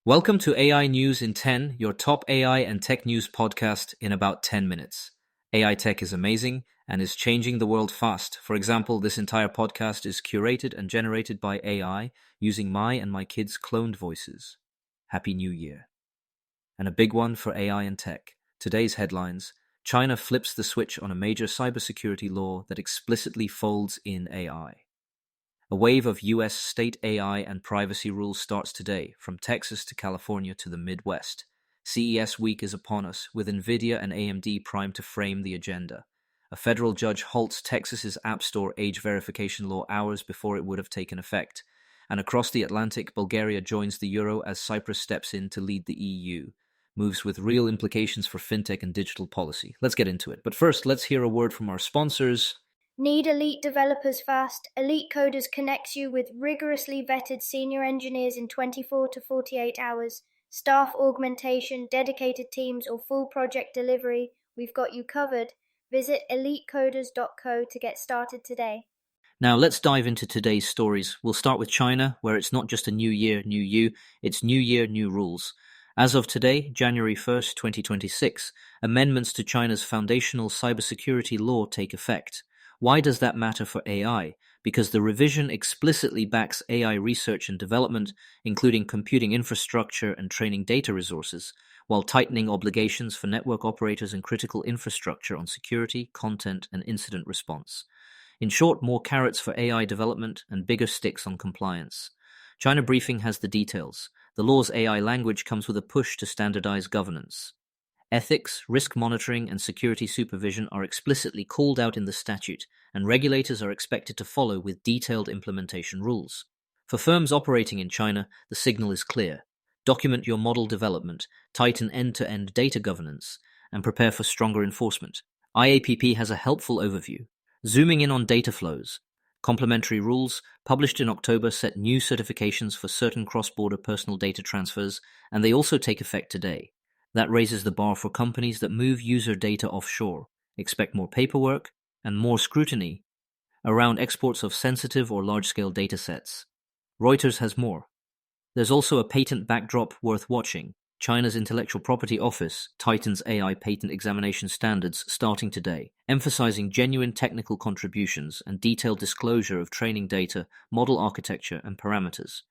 Welcome to AI News in 10, your top AI and tech news podcast in about 10 minutes. AI tech is amazing and is changing the world fast. For example, this entire podcast is curated and generated by AI using my and my kids' cloned voices. Happy New Year. And a big one for AI and tech. Today's headlines: China flips the switch on a major cybersecurity law that explicitly folds in AI. A wave of US state AI and privacy rules starts today, from Texas to California to the Midwest. CES week is upon us, with Nvidia and AMD primed to frame the agenda. A federal judge halts Texas's App Store age verification law hours before it would have taken effect. And across the Atlantic, Bulgaria joins the euro as Cyprus steps in to lead the EU. Moves with real implications for fintech and digital policy. Let's get into it. But first, let's hear a word from our sponsors. Need elite developers fast? Elite Coders connects you with rigorously vetted senior engineers in 24 to 48 hours. Staff augmentation, dedicated teams, or full project delivery, we've got you covered. Visit elitecoders.co to get started today. Now let's dive into today's stories. We'll start with China, where it's not just a new year, new you, it's new year, new rules. As of today, January 1st, 2026, amendments to China's foundational cybersecurity law take effect. Why does that matter for AI? Because the revision explicitly backs AI research and development, including computing infrastructure and training data resources, while tightening obligations for network operators and critical infrastructure on security, content, and incident response. In short, more carrots for AI development and bigger sticks on compliance. China Briefing has the details. The law's AI language comes with a push to standardize governance. Ethics, risk monitoring, and security supervision are explicitly called out in the statute, and regulators are expected to follow with detailed implementation rules. For firms operating in China, the signal is clear. Document your model development, tighten end-to-end data governance, and prepare for stronger enforcement. IAPP has a helpful overview. Zooming in on data flows. Complementary rules, published in October, set new certifications for certain cross-border personal data transfers, and they also take effect today. That raises the bar for companies that move user data offshore. Expect more paperwork and more scrutiny around exports of sensitive or large-scale datasets. Reuters has more. There's also a patent backdrop worth watching. China's Intellectual Property Office tightens AI patent examination standards starting today, emphasizing genuine technical contributions and detailed disclosure of training data, model architecture, and parameters.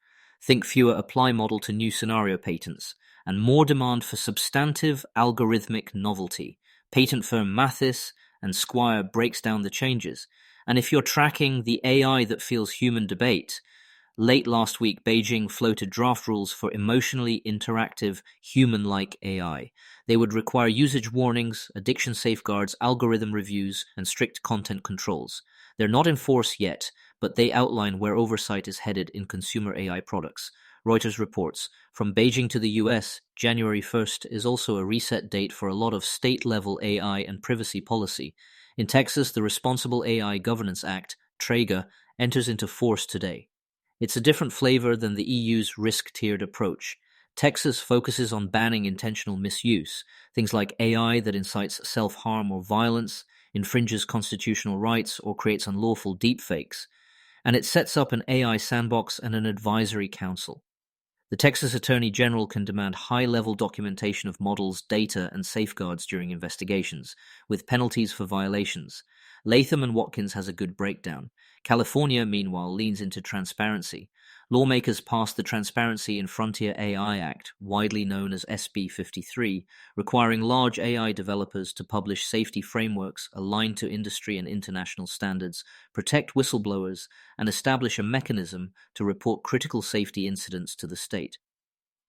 Think fewer apply model to new scenario patents, and more demand for substantive algorithmic novelty. Patent firm Mathis and Squire breaks down the changes. And if you're tracking the AI that feels human debate, late last week, Beijing floated draft rules for emotionally interactive, human-like AI. They would require usage warnings, addiction safeguards, algorithm reviews, and strict content controls. They're not in force yet, but they outline where oversight is headed in consumer AI products. Reuters reports, from Beijing to the US, January 1st is also a reset date for a lot of state-level AI and privacy policy. In Texas, the Responsible AI Governance Act, TRAGA, enters into force today. It's a different flavor than the EU's risk-tiered approach. Texas focuses on banning intentional misuse, things like AI that incites self-harm or violence, infringes constitutional rights, or creates unlawful deepfakes. And it sets up an AI sandbox and an advisory council. The Texas Attorney General can demand high-level documentation of models, data, and safeguards during investigations, with penalties for violations. Latham and Watkins has a good breakdown. California, meanwhile, leans into transparency. Lawmakers passed the Transparency in Frontier AI Act, widely known as SB 53, requiring large AI developers to publish safety frameworks aligned to industry and international standards, protect whistleblowers, and establish a mechanism to report critical safety incidents to the state.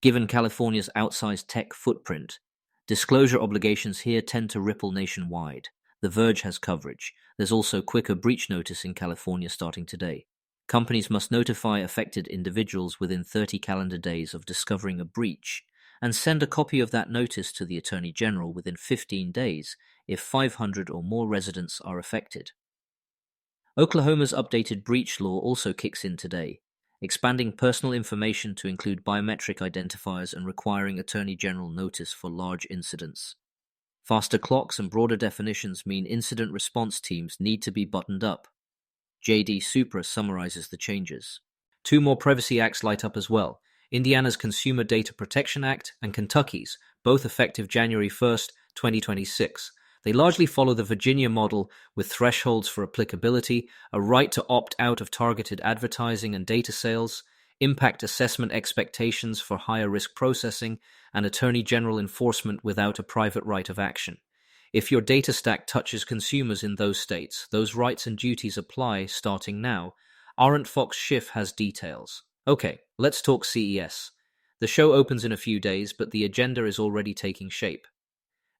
Given California's outsized tech footprint, disclosure obligations here tend to ripple nationwide. The Verge has coverage. There's also quicker breach notice in California starting today. Companies must notify affected individuals within 30 calendar days of discovering a breach and send a copy of that notice to the Attorney General within 15 days if 500 or more residents are affected. Oklahoma's updated breach law also kicks in today, expanding personal information to include biometric identifiers and requiring Attorney General notice for large incidents. Faster clocks and broader definitions mean incident response teams need to be buttoned up. JD Supra summarizes the changes. Two more privacy acts light up as well. Indiana's Consumer Data Protection Act, and Kentucky's, both effective January 1st, 2026. They largely follow the Virginia model with thresholds for applicability, a right to opt out of targeted advertising and data sales, impact assessment expectations for higher risk processing, and Attorney General enforcement without a private right of action. If your data stack touches consumers in those states, those rights and duties apply starting now. Arent Fox Schiff has details. Okay, let's talk CES. The show opens in a few days, but the agenda is already taking shape.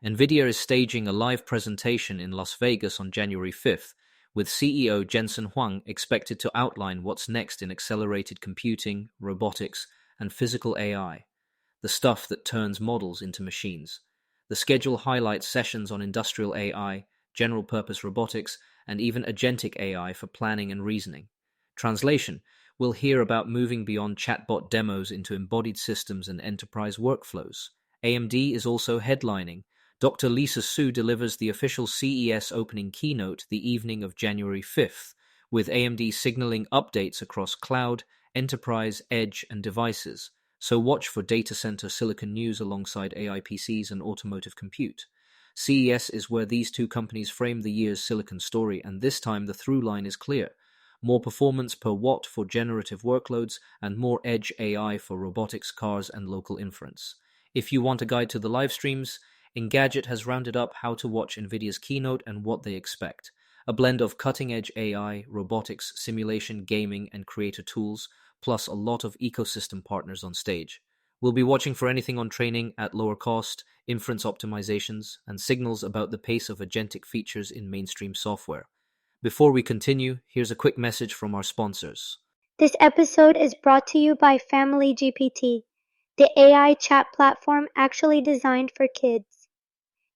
Nvidia is staging a live presentation in Las Vegas on January 5th, with CEO Jensen Huang expected to outline what's next in accelerated computing, robotics, and physical AI, the stuff that turns models into machines. The schedule highlights sessions on industrial AI, general-purpose robotics, and even agentic AI for planning and reasoning. Translation: we'll hear about moving beyond chatbot demos into embodied systems and enterprise workflows. AMD is also headlining. Dr. Lisa Su delivers the official CES opening keynote the evening of January 5th, with AMD signaling updates across cloud, enterprise, edge, and devices. So watch for data center silicon news alongside AI PCs and automotive compute. CES is where these two companies frame the year's silicon story, and this time the through line is clear. More performance per watt for generative workloads and more edge AI for robotics, cars, and local inference. If you want a guide to the live streams, Engadget has rounded up how to watch Nvidia's keynote and what they expect. A blend of cutting-edge AI, robotics, simulation, gaming, and creator tools, plus a lot of ecosystem partners on stage. We'll be watching for anything on training at lower cost, inference optimizations, and signals about the pace of agentic features in mainstream software. Before we continue, here's a quick message from our sponsors. This episode is brought to you by Family GPT, the AI chat platform actually designed for kids.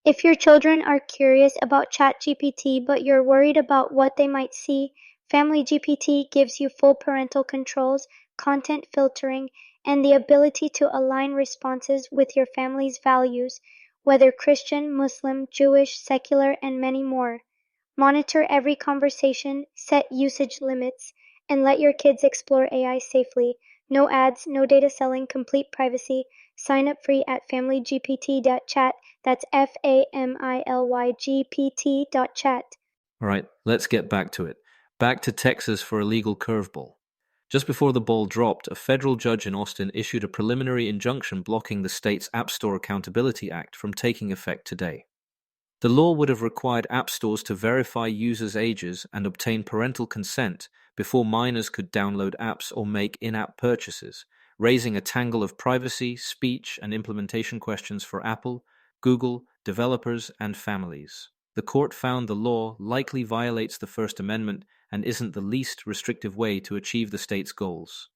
If your children are curious about ChatGPT but you're worried about what they might see, Family GPT gives you full parental controls, content filtering, and the ability to align responses with your family's values, whether Christian, Muslim, Jewish, secular, and many more. Monitor every conversation, set usage limits, and let your kids explore AI safely. No ads, no data selling, complete privacy. Sign up free at familygpt.chat. That's FAMILYGPT.chat. All right, let's get back to it. Back to Texas for a legal curveball. Just before the ball dropped, a federal judge in Austin issued a preliminary injunction blocking the state's App Store Accountability Act from taking effect today. The law would have required app stores to verify users' ages and obtain parental consent before minors could download apps or make in-app purchases, raising a tangle of privacy, speech, and implementation questions for Apple, Google, developers, and families. The court found the law likely violates the First Amendment and isn't the least restrictive way to achieve the state's goals.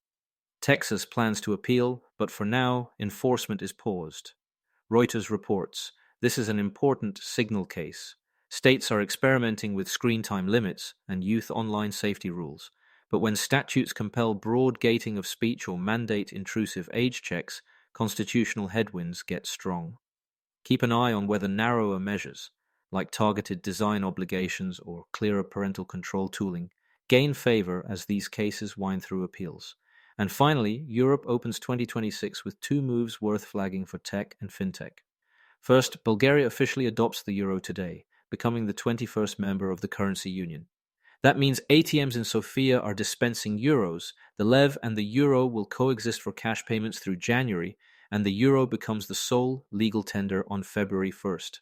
Texas plans to appeal, but for now, enforcement is paused. Reuters reports, this is an important signal case. States are experimenting with screen time limits and youth online safety rules, but when statutes compel broad gating of speech or mandate intrusive age checks, constitutional headwinds get strong. Keep an eye on whether narrower measures, like targeted design obligations or clearer parental control tooling, gain favor as these cases wind through appeals. And finally, Europe opens 2026 with two moves worth flagging for tech and fintech. First, Bulgaria officially adopts the euro today, becoming the 21st member of the currency union. That means ATMs in Sofia are dispensing euros, the lev and the euro will coexist for cash payments through January, and the euro becomes the sole legal tender on February 1st.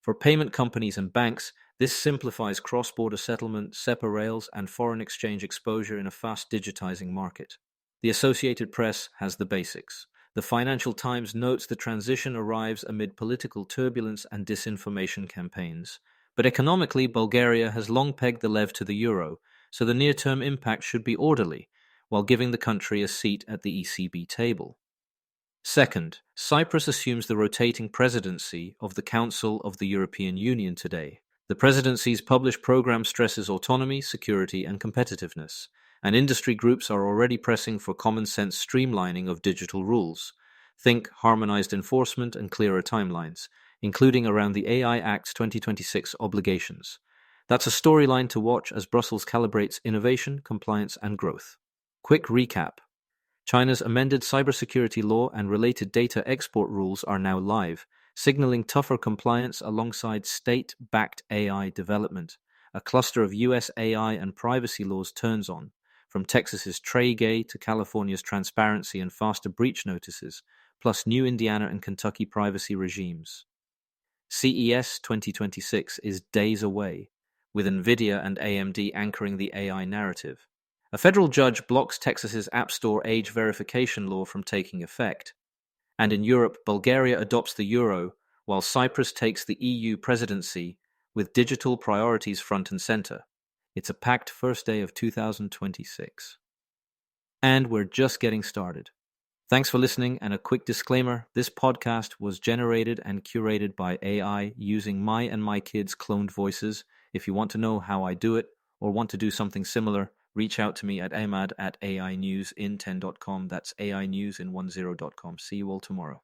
For payment companies and banks, this simplifies cross-border settlement, SEPA rails, and foreign exchange exposure in a fast digitizing market. The Associated Press has the basics. The Financial Times notes the transition arrives amid political turbulence and disinformation campaigns. But economically, Bulgaria has long pegged the lev to the euro, so the near-term impact should be orderly, while giving the country a seat at the ECB table. Second, Cyprus assumes the rotating presidency of the Council of the European Union today. The presidency's published program stresses autonomy, security, and competitiveness, and industry groups are already pressing for common-sense streamlining of digital rules. Think harmonized enforcement and clearer timelines, including around the AI Act's 2026 obligations. That's a storyline to watch as Brussels calibrates innovation, compliance, and growth. Quick recap. China's amended cybersecurity law and related data export rules are now live, signaling tougher compliance alongside state-backed AI development. A cluster of US AI and privacy laws turns on, from Texas's Traygate to California's transparency and faster breach notices, plus new Indiana and Kentucky privacy regimes. CES 2026 is days away, with Nvidia and AMD anchoring the AI narrative. A federal judge blocks Texas's App Store age verification law from taking effect. And in Europe, Bulgaria adopts the euro, while Cyprus takes the EU presidency, with digital priorities front and center. It's a packed first day of 2026. And we're just getting started. Thanks for listening, and a quick disclaimer, this podcast was generated and curated by AI using my and my kids' cloned voices. If you want to know how I do it, or want to do something similar, reach out to me at ahmad@ainewsin10.com. That's ainewsin10.com. See you all tomorrow.